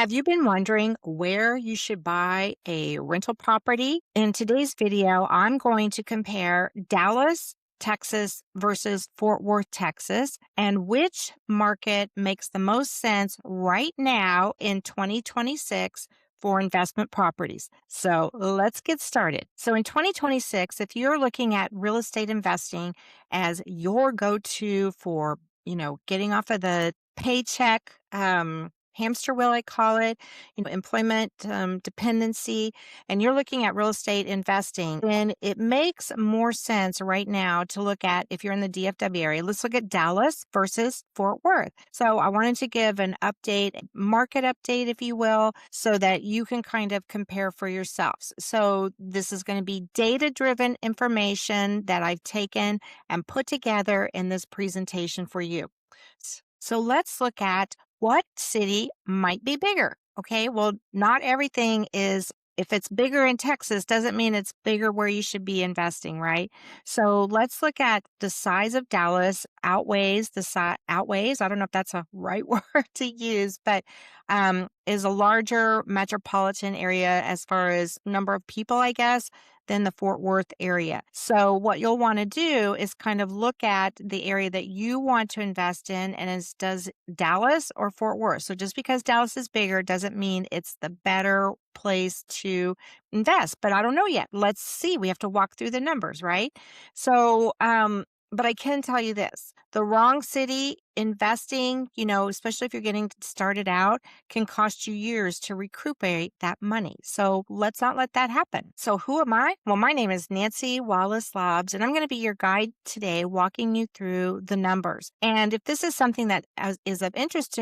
Have you been wondering where you should buy a rental property? In today's video, I'm going to compare Dallas, Texas versus Fort Worth, Texas, and which market makes the most sense right now in 2026 for investment properties. So let's get started. So in 2026, if you're looking at real estate investing as your go-to for, getting off of the paycheck, hamster wheel, I call it, employment dependency, and you're looking at real estate investing, then it makes more sense right now to look at if you're in the DFW area. Let's look at Dallas versus Fort Worth. So I wanted to give an update, market update, if you will, so that you can kind of compare for yourselves. So this is going to be data-driven information that I've taken and put together in this presentation for you. So let's look at what city might be bigger. Okay, well, not everything is, if it's bigger in Texas, doesn't mean it's bigger where you should be investing, right? So let's look at the size of Dallas outweighs the size, outweighs, I don't know if that's a right word to use, but is a larger metropolitan area as far as number of people, I guess, than the Fort Worth area. So what you'll want to do is kind of look at the area that you want to invest in, and does Dallas or Fort Worth. So just because Dallas is bigger doesn't mean it's the better place to invest. But I don't know yet. Let's see. We have to walk through the numbers, right? So but I can tell you this, the wrong city investing, especially if you're getting started out, can cost you years to recuperate that money. So let's not let that happen. So who am I? Well, my name is Nancy Wallace Laabs, and I'm going to be your guide today, walking you through the numbers. And if this is something that is of interest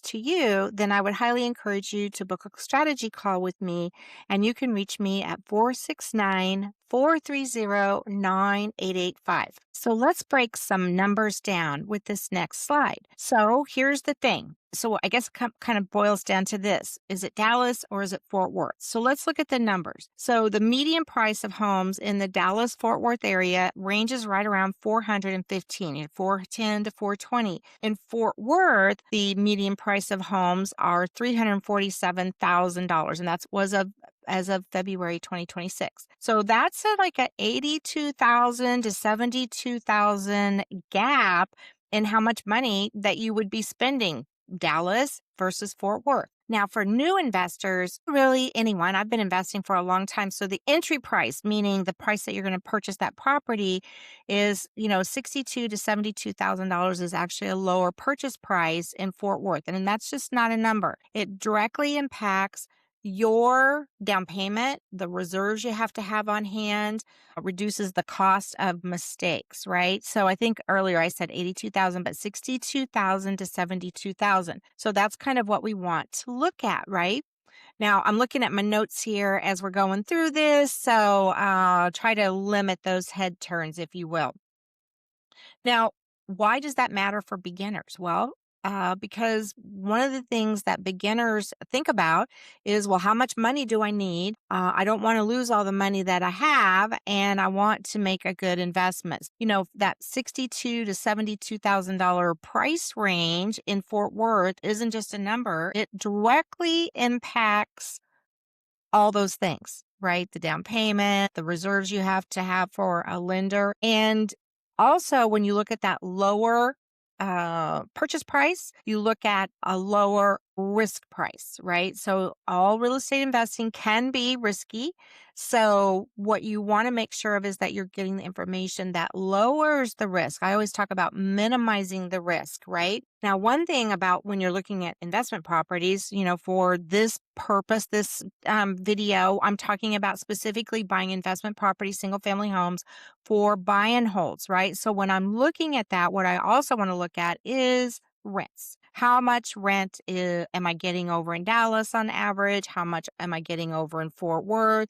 to you, then I would highly encourage you to book a strategy call with me, and you can reach me at 469-430-9885. So let's break some numbers down with this next slide. So here's the thing. So I guess it kind of boils down to this. Is it Dallas or is it Fort Worth? So let's look at the numbers. So the median price of homes in the Dallas-Fort Worth area ranges right around 415, 410 to 420. In Fort Worth, the median price of homes are $347,000, and that was as of February 2026. So that's like a 82,000 to 72,000 gap in how much money that you would be spending, Dallas versus Fort Worth. Now, for new investors, really anyone, I've been investing for a long time. So the entry price, meaning the price that you're going to purchase that property, is, $62,000 to $72,000 is actually a lower purchase price in Fort Worth. And that's just not a number. It directly impacts your down payment, the reserves you have to have on hand, reduces the cost of mistakes, right? So I think earlier I said 82,000, but 62,000 to 72,000. So that's kind of what we want to look at, right? Now I'm looking at my notes here as we're going through this. So try to limit those head turns, if you will. Now, why does that matter for beginners? Well, because one of the things that beginners think about is, well, how much money do I need? I don't want to lose all the money that I have, and I want to make a good investment. That $62,000 to $72,000 price range in Fort Worth isn't just a number; it directly impacts all those things, right? The down payment, the reserves you have to have for a lender, and also when you look at that lower purchase price, you look at a lower risk price, right? So all real estate investing can be risky. So what you want to make sure of is that you're getting the information that lowers the risk. I always talk about minimizing the risk, right? Now, one thing about when you're looking at investment properties, for this purpose, this video, I'm talking about specifically buying investment properties, single family homes for buy and holds, right? So when I'm looking at that, what I also want to look at is rents. How much rent am I getting over in Dallas on average? How much am I getting over in Fort Worth?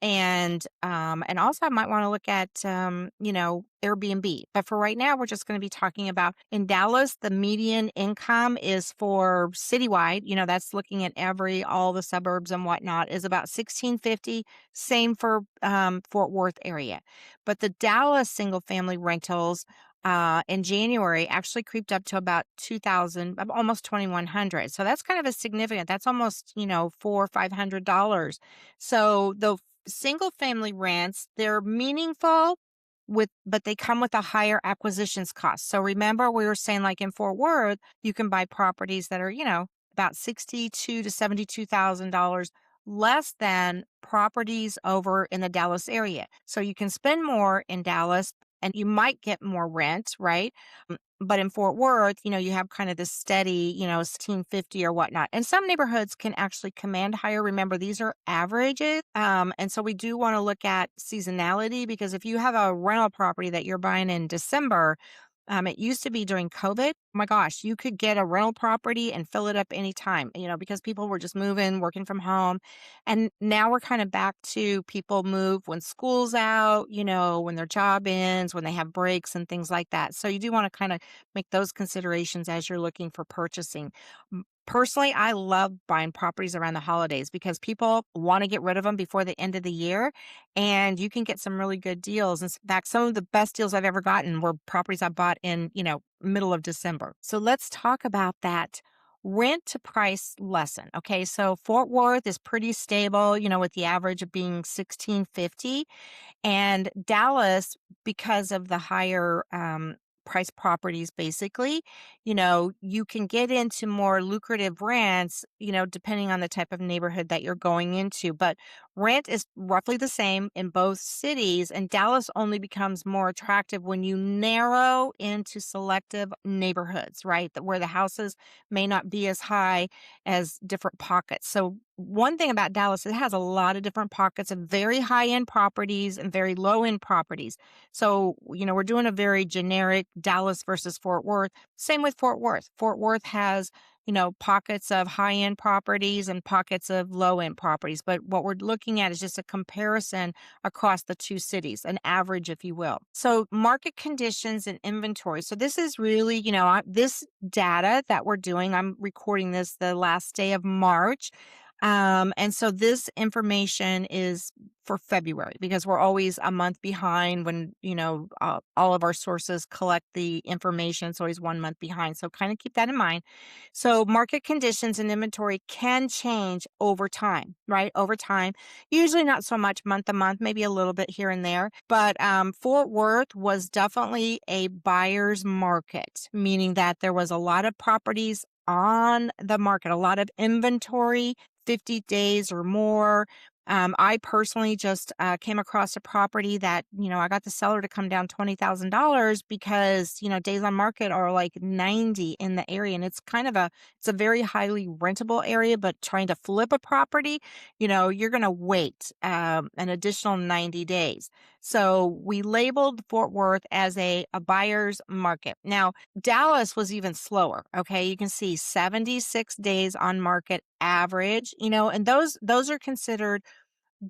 And also I might want to look at Airbnb. But for right now, we're just going to be talking about in Dallas, the median income is for citywide, that's looking at all the suburbs and whatnot, is about $1,650. Same for Fort Worth area. But the Dallas single family rentals in January actually creeped up to about 2,000, almost 2,100. So that's kind of a significant, that's almost, four or $500. So the single family rents, they're meaningful but they come with a higher acquisitions cost. So remember we were saying like in Fort Worth, you can buy properties that are, about 62 to $72,000 less than properties over in the Dallas area. So you can spend more in Dallas and you might get more rent, right? But in Fort Worth, you have kind of this steady, 1650 or whatnot. And some neighborhoods can actually command higher. Remember, these are averages. And so we do want to look at seasonality because if you have a rental property that you're buying in December, it used to be during COVID. Oh my gosh, you could get a rental property and fill it up anytime, because people were just moving, working from home. And now we're kind of back to people move when school's out, when their job ends, when they have breaks and things like that. So you do want to kind of make those considerations as you're looking for purchasing. Personally, I love buying properties around the holidays because people want to get rid of them before the end of the year and you can get some really good deals. In fact, some of the best deals I've ever gotten were properties I bought in, middle of December. So let's talk about that rent to price lesson. Okay, so Fort Worth is pretty stable, with the average of being 1650. And Dallas, because of the higher price properties, basically, you can get into more lucrative rents, depending on the type of neighborhood that you're going into. But rent is roughly the same in both cities. And Dallas only becomes more attractive when you narrow into selective neighborhoods, right? Where the houses may not be as high as different pockets. So one thing about Dallas, it has a lot of different pockets of very high end properties and very low end properties. So, we're doing a very generic Dallas versus Fort Worth. Same with Fort Worth. Fort Worth has, pockets of high end properties and pockets of low end properties. But what we're looking at is just a comparison across the two cities, an average, if you will. So, market conditions and inventory. So, this is really, this data that we're doing, I'm recording this the last day of March. And so this information is for February because we're always a month behind when, all of our sources collect the information. It's always 1 month behind. So kind of keep that in mind. So market conditions and inventory can change over time, right? Over time, usually not so much month to month, maybe a little bit here and there. But Fort Worth was definitely a buyer's market, meaning that there was a lot of properties on the market, a lot of inventory, 50 days or more. I personally just came across a property that, I got the seller to come down $20,000 because, days on market are like 90 in the area. And it's it's a very highly rentable area, but trying to flip a property, you're going to wait an additional 90 days. So we labeled Fort Worth as a buyer's market. Now, Dallas was even slower. Okay. You can see 76 days on market average, and those are considered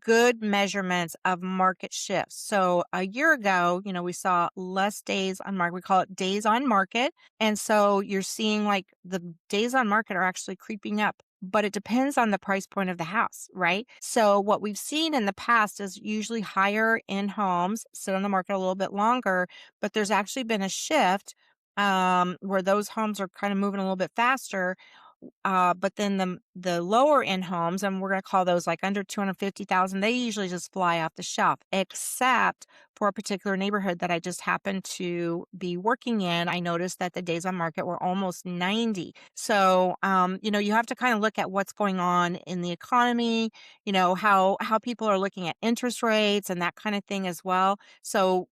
good measurements of market shifts. So a year ago, we saw less days on market. We call it days on market. And so you're seeing like the days on market are actually creeping up. But it depends on the price point of the house, right? So what we've seen in the past is usually higher end homes sit on the market a little bit longer, but there's actually been a shift where those homes are kind of moving a little bit faster. But then the lower end homes, and we're going to call those like under 250,000, they usually just fly off the shelf, except for a particular neighborhood that I just happened to be working in. I noticed that the days on market were almost 90. So, you have to kind of look at what's going on in the economy, how people are looking at interest rates and that kind of thing as well. So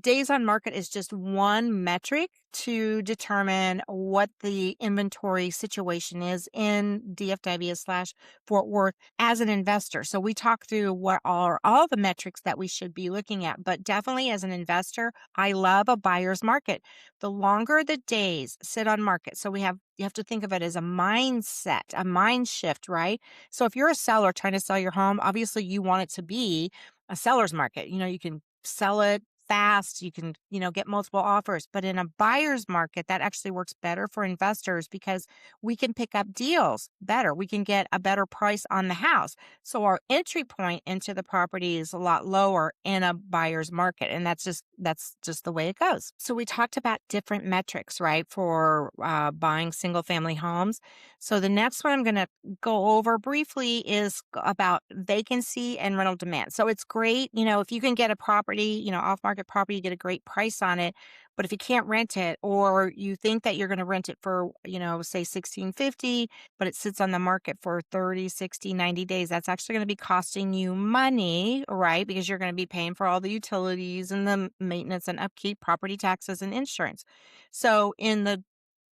days on market is just one metric to determine what the inventory situation is in DFW/Fort Worth as an investor. So we talk through what are all the metrics that we should be looking at, but definitely as an investor, I love a buyer's market. The longer the days sit on market, so you have to think of it as a mindset, a mind shift, right? So if you're a seller trying to sell your home, obviously you want it to be a seller's market. You can sell it fast. You can, get multiple offers. But in a buyer's market, that actually works better for investors because we can pick up deals better. We can get a better price on the house. So our entry point into the property is a lot lower in a buyer's market. And that's just the way it goes. So we talked about different metrics, right, for buying single family homes. So the next one I'm going to go over briefly is about vacancy and rental demand. So it's great, if you can get a property, off market property, you get a great price on it. But if you can't rent it, or you think that you're going to rent it for, say 1650, but it sits on the market for 30, 60, 90 days, that's actually going to be costing you money, right? Because you're going to be paying for all the utilities and the maintenance and upkeep, property taxes and insurance. So in the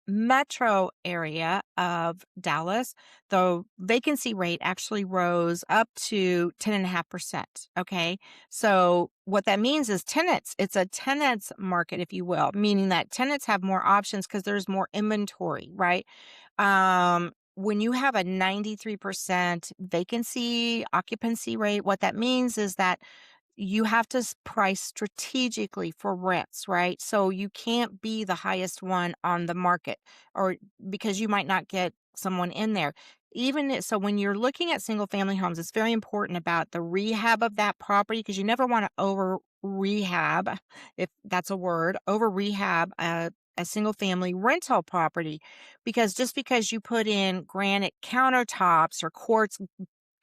metro area of Dallas, the vacancy rate actually rose up to 10.5%. Okay. So what that means is it's a tenants market, if you will, meaning that tenants have more options because there's more inventory, right? When you have a 93% vacancy occupancy rate, what that means is that you have to price strategically for rents, right? So you can't be the highest one on the market, or because you might not get someone in there. So when you're looking at single family homes, it's very important about the rehab of that property because you never want to over rehab, if that's a word, over rehab a single family rental property, because just because you put in granite countertops or quartz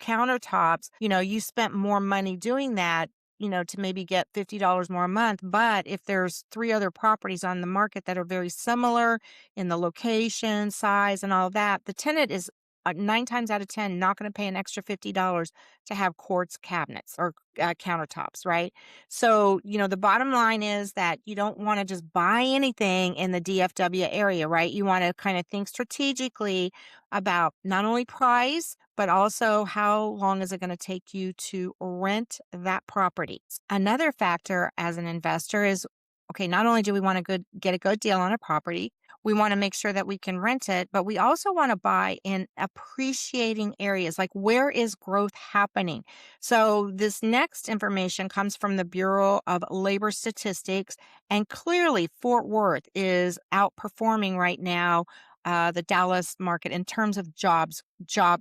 countertops, you spent more money doing that, to maybe get $50 more a month. But if there's three other properties on the market that are very similar in the location, size, and all of that, the tenant is 9 times out of 10 not going to pay an extra $50 to have quartz cabinets or countertops, right? So, the bottom line is that you don't want to just buy anything in the DFW area, right? You want to kind of think strategically about not only price, but also how long is it going to take you to rent that property. Another factor as an investor is, okay, not only do we want to get a good deal on a property, we want to make sure that we can rent it, but we also want to buy in appreciating areas. Like, where is growth happening? So this next information comes from the Bureau of Labor Statistics, and clearly Fort Worth is outperforming right now the Dallas market in terms of job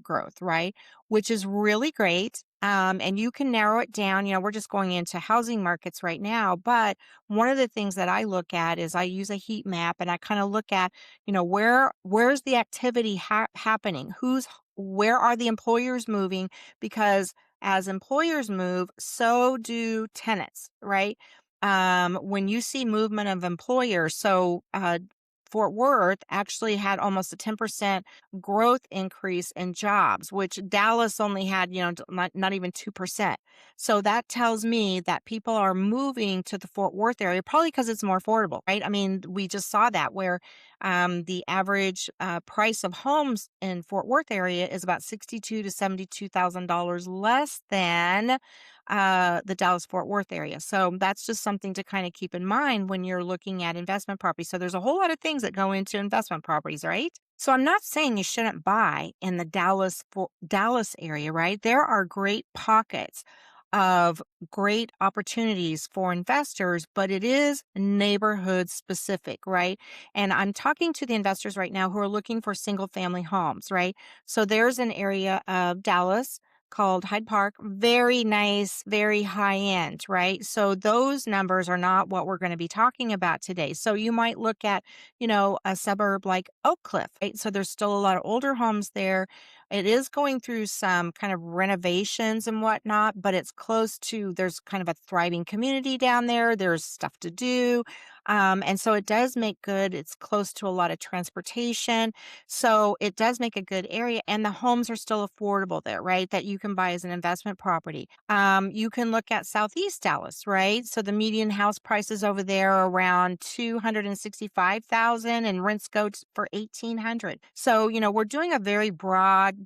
growth, right? Which is really great. And you can narrow it down. We're just going into housing markets right now, but one of the things that I look at is I use a heat map, and I kind of look at, where's the activity happening? Where are the employers moving? Because as employers move, so do tenants, right? When you see movement of employers, Fort Worth actually had almost a 10% growth increase in jobs, which Dallas only had, not even 2%. So that tells me that people are moving to the Fort Worth area, probably because it's more affordable, right? I mean, we just saw that where the average price of homes in Fort Worth area is about $62,000 to $72,000 less than the Dallas Fort Worth area. So that's just something to kind of keep in mind when you're looking at investment properties. So there's a whole lot of things that go into investment properties, right? So I'm not saying you shouldn't buy in the Dallas area, right? There are great pockets of great opportunities for investors, but it is neighborhood specific, right? And I'm talking to the investors right now who are looking for single family homes, right? So there's an area of Dallas called Hyde Park, very nice, very high end, right? So those numbers are not what we're going to be talking about today. So you might look at, a suburb like Oak Cliff, right? So there's still a lot of older homes there. It is going through some kind of renovations and whatnot, but there's kind of a thriving community down there. There's stuff to do. And so it does make good. It's close to a lot of transportation. So it does make a good area, and the homes are still affordable there, right? That you can buy as an investment property. You can look at Southeast Dallas, right? So the median house prices over there are around $265,000, and rents go for $1,800. So we're doing a very broad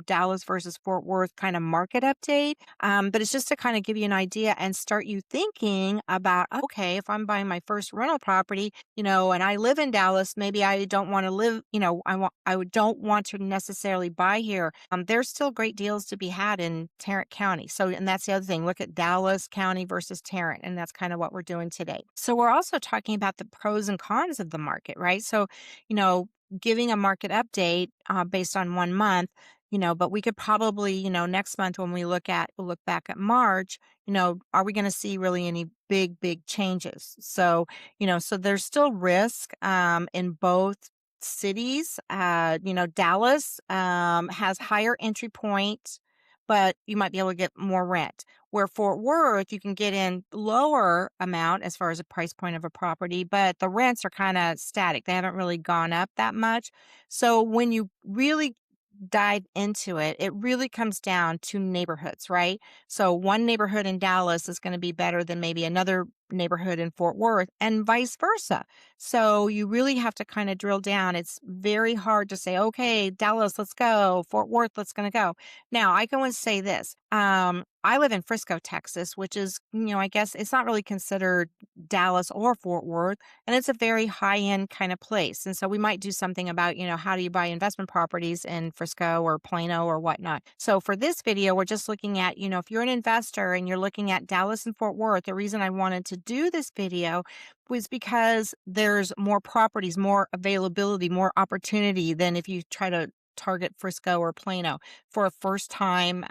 Dallas versus Fort Worth kind of market update. But it's just to kind of give you an idea and start you thinking about, okay, if I'm buying my first rental property, and I live in Dallas, maybe I don't want to live, don't want to necessarily buy here. There's still great deals to be had in Tarrant County. So, and that's the other thing. Look at Dallas County versus Tarrant, and that's kind of what we're doing today. So, we're also talking about the pros and cons of the market, right? So, you know, giving a market update based on 1 month, but we could probably, next month when we'll look back at March, are we going to see really any big changes? So, so there's still risk in both cities. Dallas has higher entry points, but you might be able to get more rent. Where Fort Worth, you can get in lower amount as far as the price point of a property, but the rents are kind of static. They haven't really gone up that much. So when you really dive into it, it really comes down to neighborhoods, right? So one neighborhood in Dallas is going to be better than maybe another neighborhood in Fort Worth and vice versa. So you really have to kind of drill down. It's very hard to say, okay, Dallas, let's go. Fort Worth, let's going to go. Now, I can say this. I live in Frisco, Texas, which is, I guess it's not really considered Dallas or Fort Worth, and it's a very high end kind of place. And so we might do something about, how do you buy investment properties in Frisco or Plano or whatnot. So for this video, we're just looking at, if you're an investor and you're looking at Dallas and Fort Worth, the reason I wanted to do this video was because there's more properties, more availability, more opportunity than if you try to target Frisco or Plano for a first time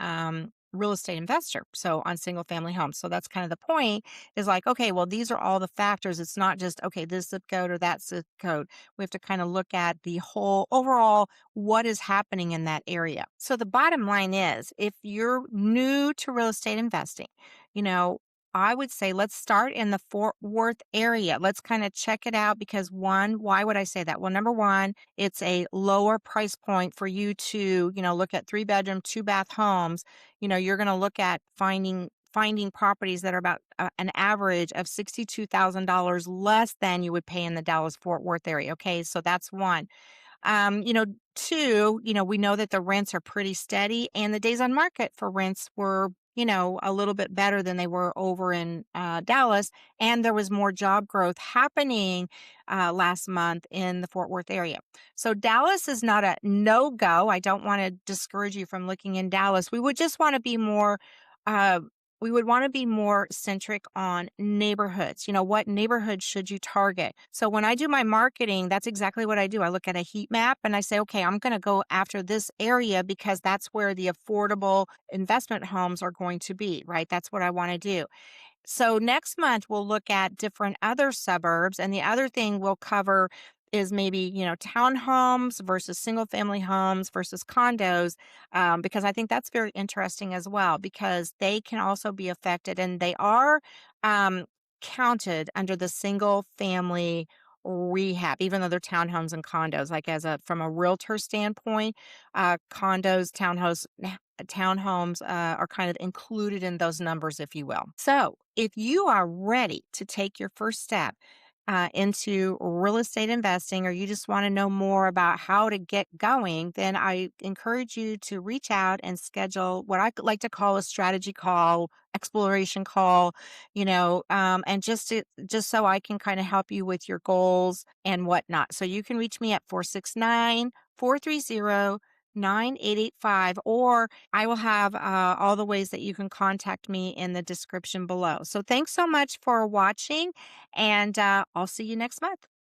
real estate investor. So on single family homes. So that's kind of the point is like, okay, well, these are all the factors. It's not just, okay, this zip code or that zip code. We have to kind of look at the whole overall, what is happening in that area. So the bottom line is if you're new to real estate investing, you know, I would say let's start in the Fort Worth area. Let's kind of check it out because why would I say that? Well, number one, it's a lower price point for you to, look at 3-bedroom, 2-bath homes. You're going to look at finding properties that are about an average of $62,000 less than you would pay in the Dallas Fort Worth area. Okay, so that's one. Two, we know that the rents are pretty steady and the days on market for rents were, a little bit better than they were over in Dallas. And there was more job growth happening last month in the Fort Worth area. So Dallas is not a no-go. I don't want to discourage you from looking in Dallas. We would just want to be more we would want to be more centric on neighborhoods. What neighborhood should you target? So when I do my marketing, that's exactly what I do. I look at a heat map and I say, okay, I'm going to go after this area because that's where the affordable investment homes are going to be, right? That's what I want to do. So next month, we'll look at different other suburbs. And the other thing we'll cover is maybe, townhomes versus single family homes versus condos, because I think that's very interesting as well, because they can also be affected and they are um, counted under the single family rehab, even though they're townhomes and condos, like from a realtor standpoint, condos, townhomes are kind of included in those numbers, if you will. So if you are ready to take your first step into real estate investing, or you just want to know more about how to get going, then I encourage you to reach out and schedule what I like to call a strategy call, exploration call, and just so I can kind of help you with your goals and whatnot. So you can reach me at 469-430-9885, or I will have all the ways that you can contact me in the description below. So thanks so much for watching, and I'll see you next month.